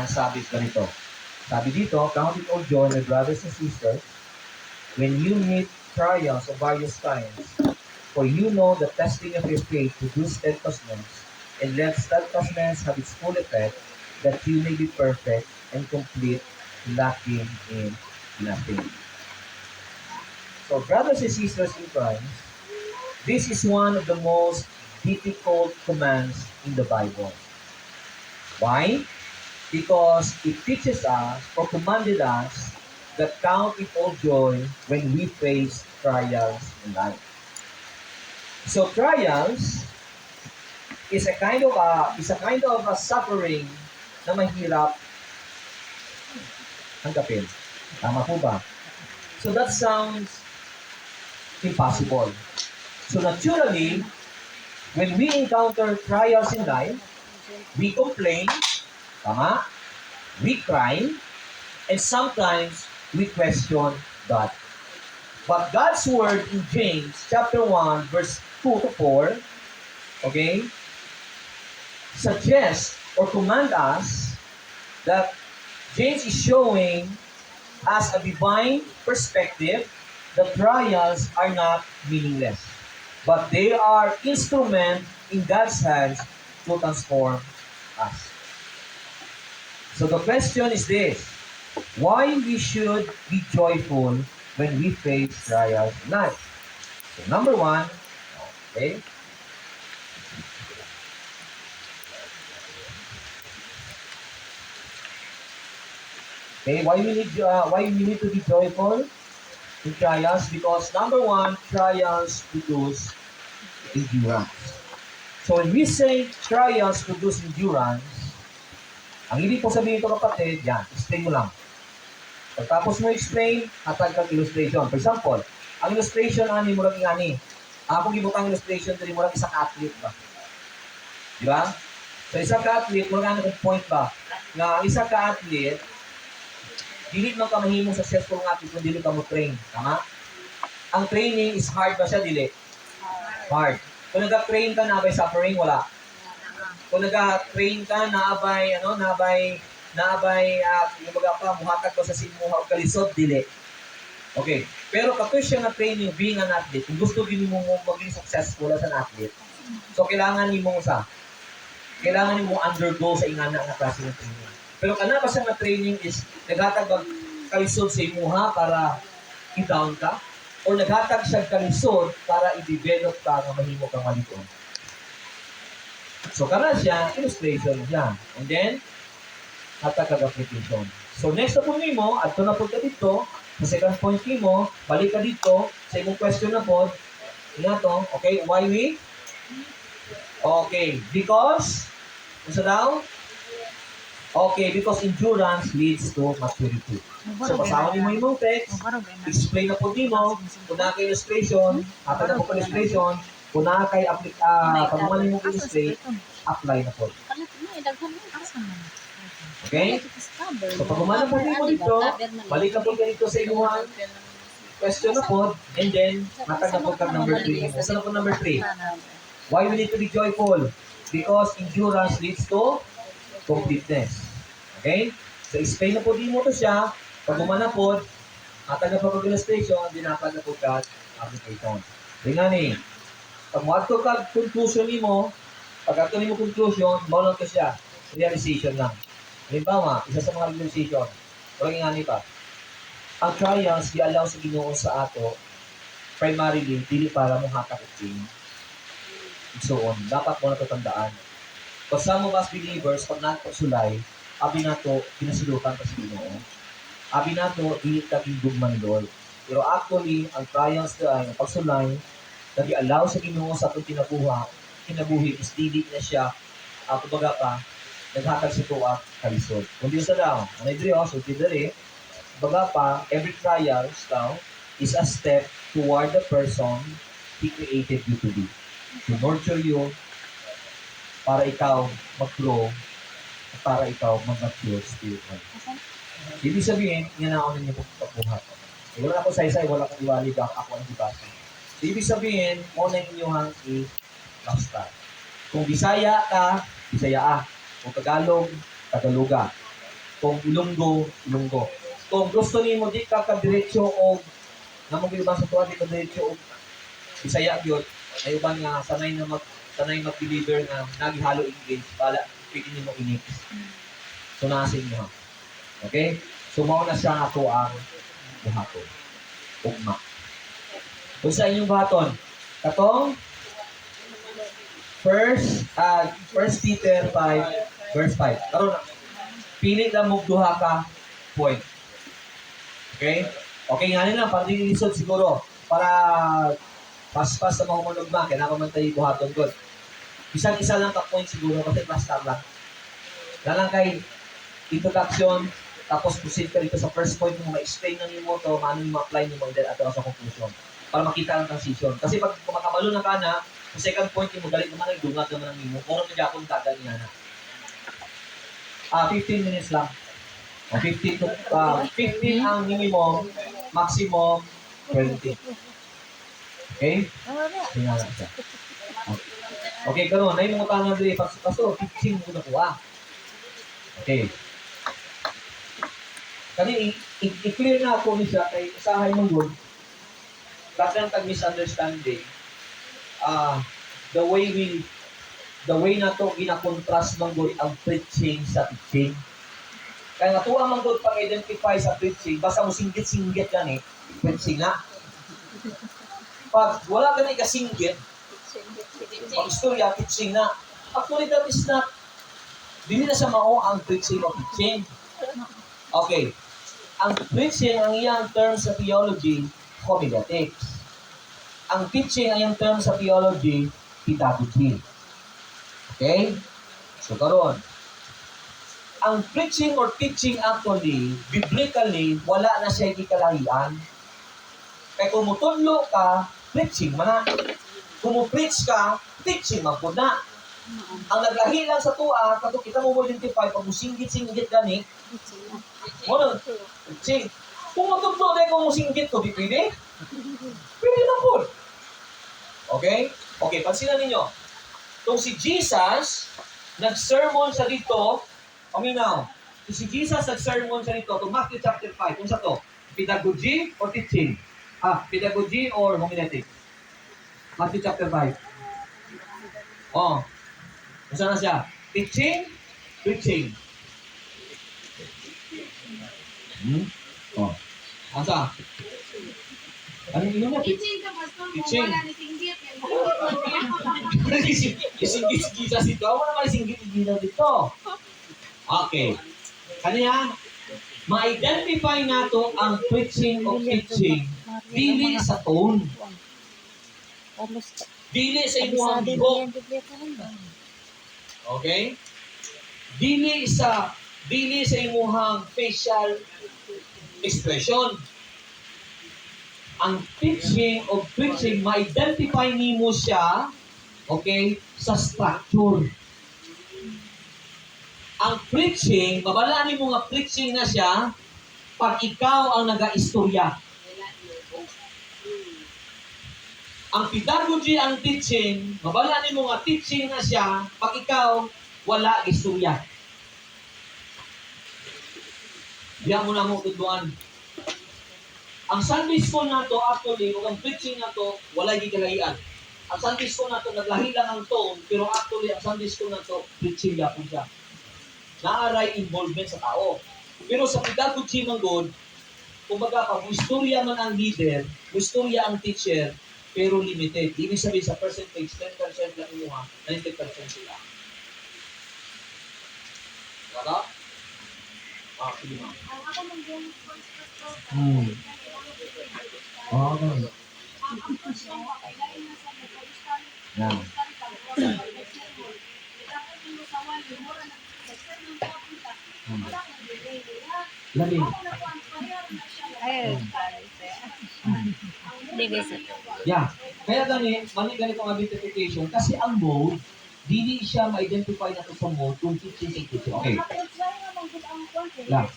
ang sabi ganito. Sabi dito, count it all joy, my brothers and sisters, when you meet trials of various kinds, for you know the testing of your faith produces steadfastness, and let steadfastness have its full effect, that you may be perfect and complete, lacking in nothing. So, brothers and sisters in Christ, this is one of the most difficult commands in the Bible. Why? Because it teaches us or commanded us that count it all joy when we face trials in life. So trials is a kind of a suffering na mahirap tanggapin. Tama po ba? So that sounds impossible. So naturally, when we encounter trials in life, we complain, tama? We cry, and sometimes we question God. But God's word in James chapter 1 verse 2 to 4, okay, suggests or command us that James is showing us a divine perspective that trials are not meaningless, but they are instrument in God's hands to transform us. So the question is this: why we should be joyful when we face trials in life? So number one, okay, why we need to be joyful in trials? Because number one, trials produce endurance. So when we say trials produce endurance, ang ibig po sabihin ito kapatid, yan, explain mo lang. Pagtapos mo explain, hatag kang illustration. For example, ang illustration ani mo lang ingani. Kung gibutang illustration diri mo lang isa ka athlete ba? Di ba? So isa ka athlete mo lang kung point ba? Nga isa ka athlete dili man ka mahimong successful nga athlete kung dili ka mo train, tama? Ang training is hard ba siya dili? Hard. Kung nag-train ka na by suffering, wala. Kung nag-train ka naabay yung baga pa muhatag ko sa simuha o kalisod dili. Okay. Pero kapag siya na training being an athlete, kung gusto din mo maging successful as an athlete, so kailangan mo undergo sa ingana nga klase ng training. Pero kana pa siya na training is naghatag og kalisod sa imuha para i-down ka o naghatag siya kalisod para i-develop ka nga mahimo kang malikon. So kana siya illustration siya. And then hatag kag application. So next na po nimo, adto na po ka dito sa second point nimo, balik ka dito sa imong question na po. Ina to, okay? Why we? Okay, because ano daw? Okay, because endurance leads to maturity. So basahin mo yung text, explain na po nimo, kung na kay illustration, hatag na po illustration, kung na kay pag mo illustrate, apply na po. Okay? So pag umana po mo dito, balik na po dito sa inyong question na po, and then matag na po kag number 3. Asa na po number 3? Why we need to be joyful? Because endurance leads to completeness. Okay? So explain na po din mo to siya, pag umana po, matag na po kag illustration, dinapad na po kag application. Tingnan ni, pag mo ato kag conclusion nimo, pag ato nimo conclusion, mao to siya, realization lang. Halimbawa, isa sa mga realization, walang ingani pa. Ang trials, i-allow sa Ginoo sa ato, primarily, dili para mo hatak og change. So on, dapat mo na tatandaan. But some of us believers, pag nato sulay, abi nato, pinasulutan pa sa Ginoo. Abi nato, dili ka gindugman Lord. Pero actually, ang trials ay, ang pagsulay, nag-i-allow sa Ginoo sa atong kinabuhi, is dili na siya, kumbaga pa, naghatag sa tuwa kalisod. Kung di sa daw, ang idrio, so tidari, baga pa, every trials daw is a step toward the person He created you to be. To nurture you, para ikaw mag-grow, para ikaw mag-mature spiritually. Ibig sabihin, yan ako ninyo pagpapuhat. Wala ako saysay, wala akong iwali ba, ako ang dibasa. Ibig sabihin, muna inyong i-basta. Kung Bisaya ka, Bisaya. Kung Tagalog, Tagaloga. Kung Ilonggo, Ilonggo. Kung gusto nimo di ka kadiretso o namong iba sa tuwa di ka diretso o Bisaya gyud, ay uban nga sanay mag-deliver nga naghalo English bala pili nimo ini. So nasin mo. Okay? So mao na siya ato ang buhaton. Ugma. Kung sa inyong buhaton, katong First Peter 5 verse 5. Karon pili na mo duha ka point. Okay? Okay nga nila pag lisod siguro para pas-pas sa mga manugma, kaya naman tayo buhaton ko. Isang-isa lang ka-point siguro kasi basta lang. Lalang kay introduction, tapos proceed ka dito sa first point mo, ma-explain na niyo mo to, maano yung ma-apply niyo mo din at sa conclusion. Para makita ang transition. Kasi pag kumakabalo na ka na, sa second point mo, galit naman ang dungat naman ang nimo. Kung ano kung tagal niya na. 15 minutes lang. 15 ang minimum, maximum 20. Okay? Tingnan siya. Okay, karon na yung mga tanong diri paso teaching mo na kuha. Okay. Kani i-clear na ako ni siya kay usahay mong good. Daghang tag misunderstanding. The way na to gina-contrast mong good ang preaching sa teaching. Kaya nga tuwa mong good pag-identify sa preaching, basta mo singgit-singgit yan preaching na. Pag wala ka na ikasinggit, pag istorya, teaching na. Actually, that is not, hindi na sa mao ang preaching o teaching. Okay. Ang preaching, ang iyang term sa theology, homiletics. Ang teaching, ang iyang term sa theology, pedagogy. Okay? So, karon. Ang preaching or teaching actually, biblically, wala na siya ikikalahian. Kaya kung mutunlo ka, preaching man na. Kung mo-preach ka, teaching man po na. Ang naglahi lang sa tuwa, kato kita mo identify, pag musinggit-singgit gani, mo na, preaching. Kung mutunlo na kung musinggit ko, di pwede? Pwede na po. Okay? Okay, pansinan ninyo. Kung si Jesus, nag-sermon sa dito, now, si Jesus nag-sermon sa dito, to Matthew chapter 5, kung sa to, pedagogy or teaching? Pedagogy or homiletics? Matthew chapter 5. Oh. Saan na siya? Teaching? Preaching. Oh. Asa? Ano yun mo? Teaching ka, Pastor. Teaching. Kung wala ni singgit. Isinggit-singgit dito. Ako naman isinggit-singgit dito. Okay. Kanya, ma-identify nato ang preaching o teaching dili sa tone. Dili sa imuhang bihok. Okay? Dili sa imuhang facial expression. Ang teaching o preaching, ma-identify nimo siya, okay, sa structure. Ang preaching, babalaan nimo nga preaching na siya pag ikaw ang naga-istorya. Ang pedagogy, ang teaching, mabalaan mo nga teaching na siya pag ikaw wala istorya. Diyan mo na mo tutuan. Ang Sunday school na to, actually, o ang preaching na to, wala gigalahian. Ang Sunday school na to, naglahi lang ang tone, pero actually, ang Sunday school na to, preaching yapon siya. Naaray involvement sa tao. Pero sa pedagogy man good, kumbaga, pag istorya man ang leader, istorya ang teacher, pero limited. Ibig sabihin sa percentage, 10% lang imuha, 90% sila. Kata? Sige ma'am. Ang ako ng game first, Pastor. Okay. Ang first lang, kailangan na sa mga Yan. Lalim. Yeah. Kaya mali ganito ang identification kasi ang mode, dili siya ma-identify na sa mode kung teaching sa teaching. Okay. Yeah.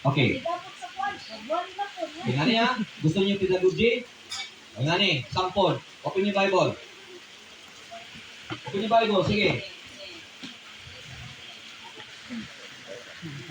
Okay. Tingnan niya. Gusto niyo pedagogy? Tingnan niya. Sample. Open yung Bible. Open yung Bible. Sige.